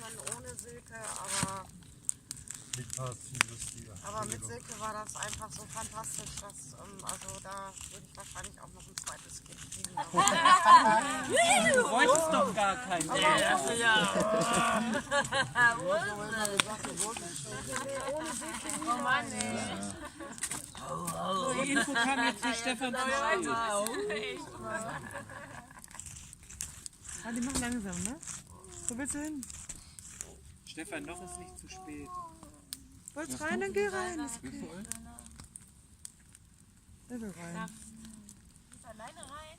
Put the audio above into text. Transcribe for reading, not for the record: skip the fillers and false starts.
können ohne Silke, aber Mit war es viel lustiger. Aber mit Silke war das einfach so fantastisch, dass, also da würde ich wahrscheinlich auch noch ein zweites Kind kriegen. Du wolltest doch gar keinen. Oh Mann, ey. Die Info kam jetzt nicht Stefan zu spät. Die machen langsam, ne? Wo willst du hin? Stefan, noch ist nicht zu spät. Wollt's rein, dann geh rein. Ist okay. Der will rein. Alleine rein.